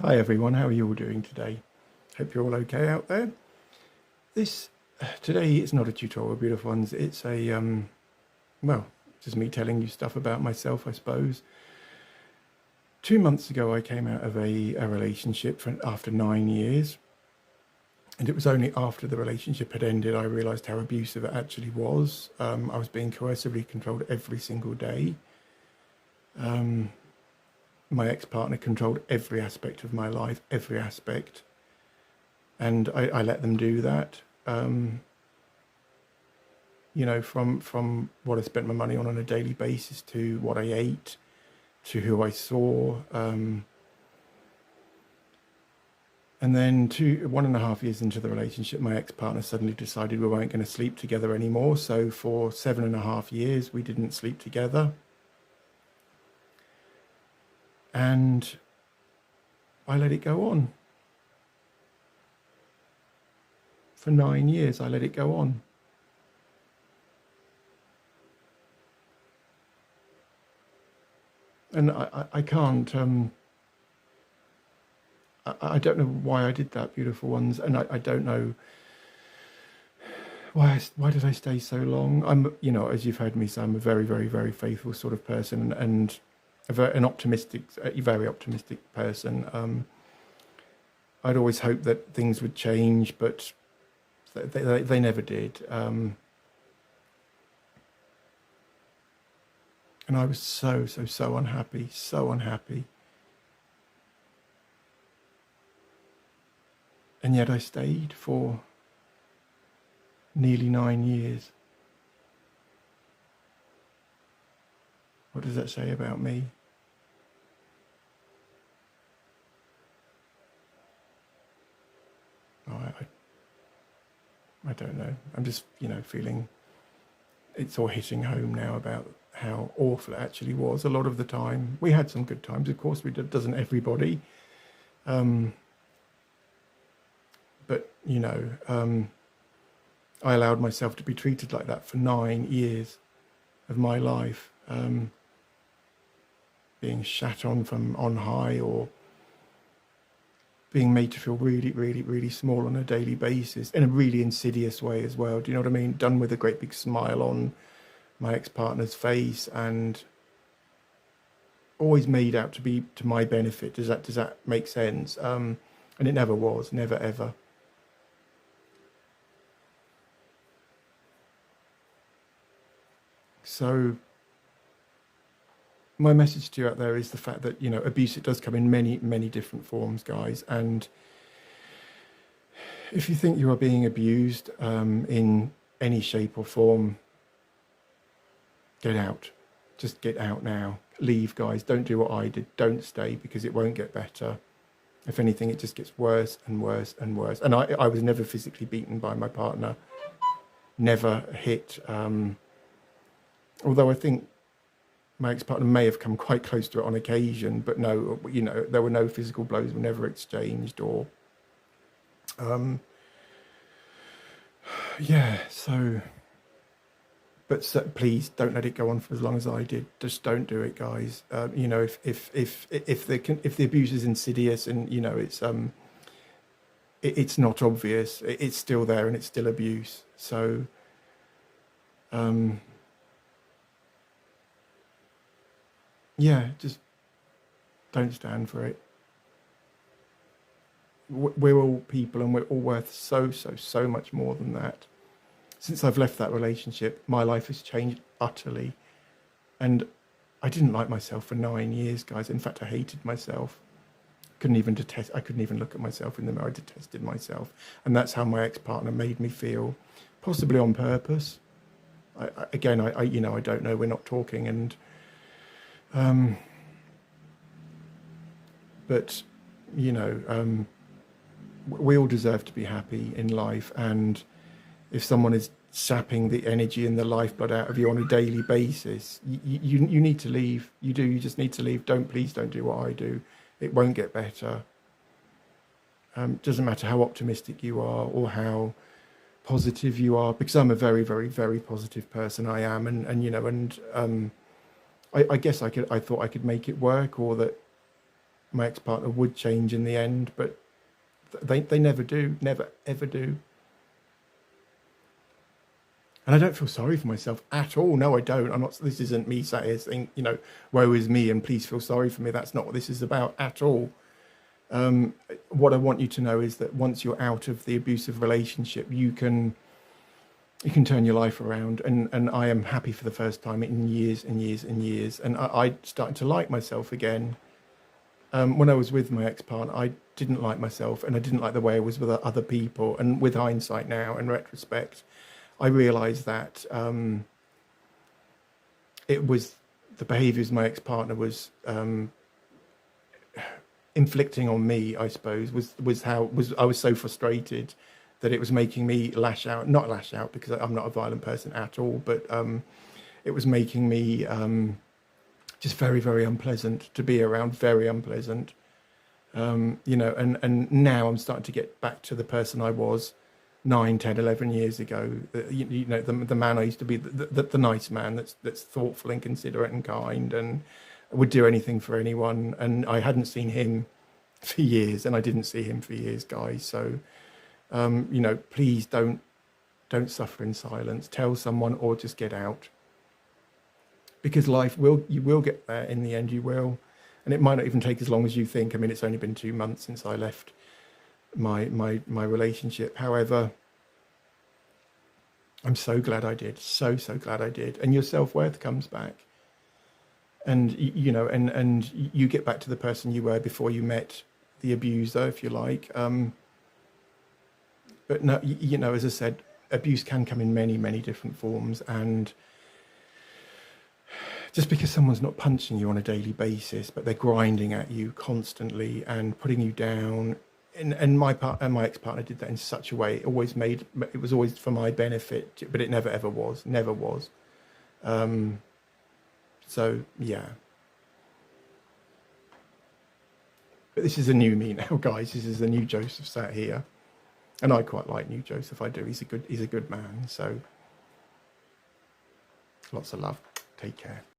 Hi everyone, how are you all doing today? Hope you're all okay out there. This today is not a tutorial, beautiful ones. It's a well, just me telling you stuff about myself, I suppose. 2 months ago, I came out of a relationship after 9 years, and it was only after the relationship had ended I realised how abusive it actually was. I was being coercively controlled every single day. My ex-partner controlled every aspect of my life, every aspect. And I let them do that. From what I spent my money on a daily basis, to what I ate, to who I saw. And then 1.5 years into the relationship, my ex-partner suddenly decided we weren't going to sleep together anymore. So for 7.5 years, we didn't sleep together. And I let it go on. For 9 years, I let it go on. And I can't, I don't know why I did that, beautiful ones. And I don't know why did I stay so long? As you've heard me say, I'm a very, very, very faithful sort of person, and a very optimistic person. I'd always hoped that things would change, but they never did. And I was so unhappy, so unhappy. And yet I stayed for nearly 9 years. What does that say about me? Oh, I don't know. I'm just, feeling it's all hitting home now about how awful it actually was. A lot of the time, we had some good times, of course. Doesn't everybody? But I allowed myself to be treated like that for 9 years of my life, being shat on from on high, or being made to feel really, really, really small on a daily basis, in a really insidious way as well. Do you know what I mean? Done with a great big smile on my ex-partner's face, and always made out to be to my benefit. Does that make sense? And it never was, never ever. So my message to you out there is the fact that, abuse, it does come in many, many different forms, guys. And if you think you are being abused in any shape or form, get out. Just get out now. Leave, guys. Don't do what I did. Don't stay, because it won't get better. If anything, it just gets worse and worse and worse. And I was never physically beaten by my partner. Never hit. Although I think my ex-partner may have come quite close to it on occasion, but no, there were no physical blows, were never exchanged, or please don't let it go on for as long as I did. Just don't do it, guys. If the abuse is insidious, and it's not obvious, it's still there and it's still abuse. So just don't stand for it. We're all people, and we're all worth so much more than that. Since I've left that relationship, my life has changed utterly. And I didn't like myself for 9 years, guys. In fact, I hated myself. I couldn't even look at myself in the mirror. I detested myself. And that's how my ex-partner made me feel, possibly on purpose. I don't know. We're not talking, and but we all deserve to be happy in life. And if someone is sapping the energy and the lifeblood out of you on a daily basis, you need to leave. You just need to leave. Please don't do what I do. It won't get better. Doesn't matter how optimistic you are or how positive you are, because I'm a very, very, very positive person. I am, I guess I thought I could make it work, or that my ex-partner would change in the end, but they never do, never ever do. And I don't feel sorry for myself at all. No, I don't. I'm not. This isn't me sat here saying, woe is me and please feel sorry for me. That's not what this is about at all. What I want you to know is that once you're out of the abusive relationship, you can turn your life around. And I am happy for the first time in years and years and years. And I started to like myself again. When I was with my ex-partner, I didn't like myself, and I didn't like the way I was with other people. And with hindsight now and retrospect, I realised that it was the behaviours my ex-partner was inflicting on me, I suppose, I was so frustrated that it was making me not lash out because I'm not a violent person at all, but it was making me just very, very unpleasant to be around, very unpleasant. And now I'm starting to get back to the person I was 9, 10, 11 years ago. The man I used to be, the nice man that's thoughtful and considerate and kind and would do anything for anyone. And I hadn't seen him for years, and I didn't see him for years, guys. So, please don't suffer in silence. Tell someone or just get out. Because you will get there in the end, you will. And it might not even take as long as you think. I mean, it's only been 2 months since I left my relationship. However, I'm so glad I did. So glad I did. And your self-worth comes back. And, and you get back to the person you were before you met the abuser, if you like. But no, as I said, abuse can come in many, many different forms. And just because someone's not punching you on a daily basis, but they're grinding at you constantly and putting you down, and my ex-partner did that in such a way, it was always for my benefit, but it never ever was, never was. So yeah. But this is a new me now, guys. This is the new Joseph sat here, and I quite like new Joseph. I do. He's a good man. So lots of love. Take care.